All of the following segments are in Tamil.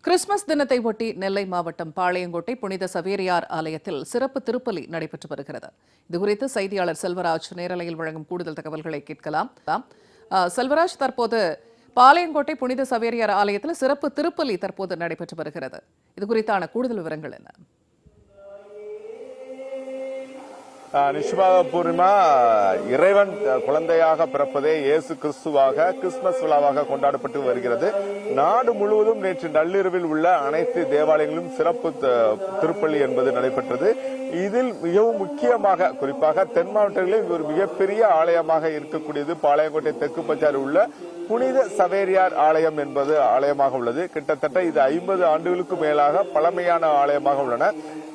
கிறிஸ்துமஸ் தினத்தை ஒட்டி நெல்லை மாவட்டம் பாளையங்கோட்டை புனித சவேரியார் ஆலயத்தில் சிறப்பு திருப்பலி நடைபெற்று வருகிறது. இதுகுறித்து செய்தியாளர் செல்வராஜ் நேரலையில் வழங்கும் கூடுதல் தகவல்களை கேட்கலாம். செல்வராஜ், தற்போது பாளையங்கோட்டை புனித சவேரியார் ஆலயத்தில் சிறப்பு திருப்பலி தற்போது நடைபெற்று வருகிறது. இதுகுறித்தான கூடுதல் விவரங்கள் என்ன? நிச்சயமாக பூர்ணிமா, இறைவன் குழந்தையாக பிறப்பதே இயேசு கிறிஸ்துவாக கிறிஸ்துமஸ் விழாவாக கொண்டாடப்பட்டு வருகிறது. நாடு முழுவதும் நேற்று நள்ளிரவில் உள்ள அனைத்து தேவாலயங்களிலும் சிறப்பு திருப்பலி என்பது நடைபெற்றது. இதில் மிகவும் முக்கியமாக குறிப்பாக தென் மாவட்டங்களில் ஒரு மிகப்பெரிய ஆலயமாக இருக்கக்கூடியது பாளையங்கோட்டை தெற்கு பஞ்சாரில் உள்ள புனித சவேரியார் ஆலயம் என்பது ஆலயமாக உள்ளது. கிட்டத்தட்ட இது 50 ஆண்டுகளுக்கு மேலாக பழமையான ஆலயமாக உள்ளன.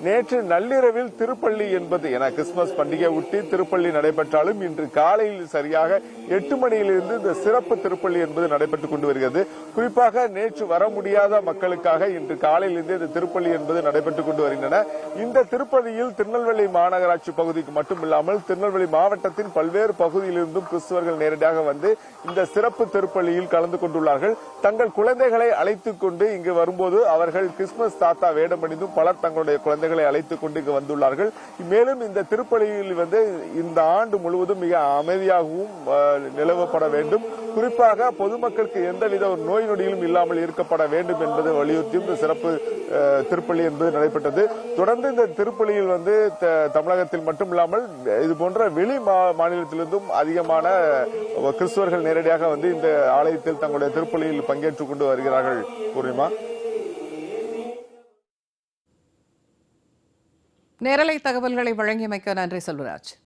நேற்று நள்ளிரவில் திருப்பள்ளி என்பது என கிறிஸ்துமஸ் பண்டிகை ஒட்டி திருப்பள்ளி நடைபெற்றாலும் இன்று காலையில் சரியாக 8 மணியிலிருந்து இந்த சிறப்பு திருப்பள்ளி என்பது நடைபெற்றுக் கொண்டு வருகிறது. குறிப்பாக நேற்று வர முடியாத மக்களுக்காக இன்று காலையிலிருந்து இந்த திருப்பள்ளி என்பது நடைபெற்றுக் கொண்டு வருகின்றன. இந்த திருப்பதியில் திருநெல்வேலி மாநகராட்சி பகுதிக்கு மட்டுமில்லாமல் திருநெல்வேலி மாவட்டத்தின் பல்வேறு பகுதியிலிருந்தும் கிறிஸ்தவர்கள் நேரடியாக வந்து இந்த சிறப்பு திருப்பள்ளியில் கலந்து கொண்டுள்ளார்கள். தங்கள் குழந்தைகளை அழைத்துக் கொண்டு இங்கு வரும்போது அவர்கள் கிறிஸ்துமஸ் தாத்தா வேடமணிந்தும் பலர் தங்களுடைய குழந்தைகளை அழைத்துக் கொண்டு இங்கு வந்துள்ளார்கள். மேலும் இந்த திருப்பலியில் வந்து இந்த ஆண்டு முழுவதும் மிக அமைதியாகவும் நிலவப்பட வேண்டும். குறிப்பாக பொதுமக்களுக்கு எந்தவித ஒரு நோய் நொடியிலும் இல்லாமல் இருக்கப்பட வேண்டும் என்பதை வலியுறுத்தியும் இந்த சிறப்பு திருப்பலி என்பது நடைபெற்றது. தொடர்ந்து இந்த திருப்பலியில் வந்து தமிழகத்தில் மட்டுமில்லாமல் இது போன்ற வெளி மாநிலத்திலிருந்தும் அதிகமான கிறிஸ்தவர்கள் நேரடியாக வந்து இந்த ஆலயத்தில் தங்களுடைய திருப்பலியில் பங்கேற்றுக் கொண்டு வருகிறார்கள். பூர்ணிமா, நேரலை தகவல்களை வழங்கியமைக்க நன்றி செல்வராஜ்.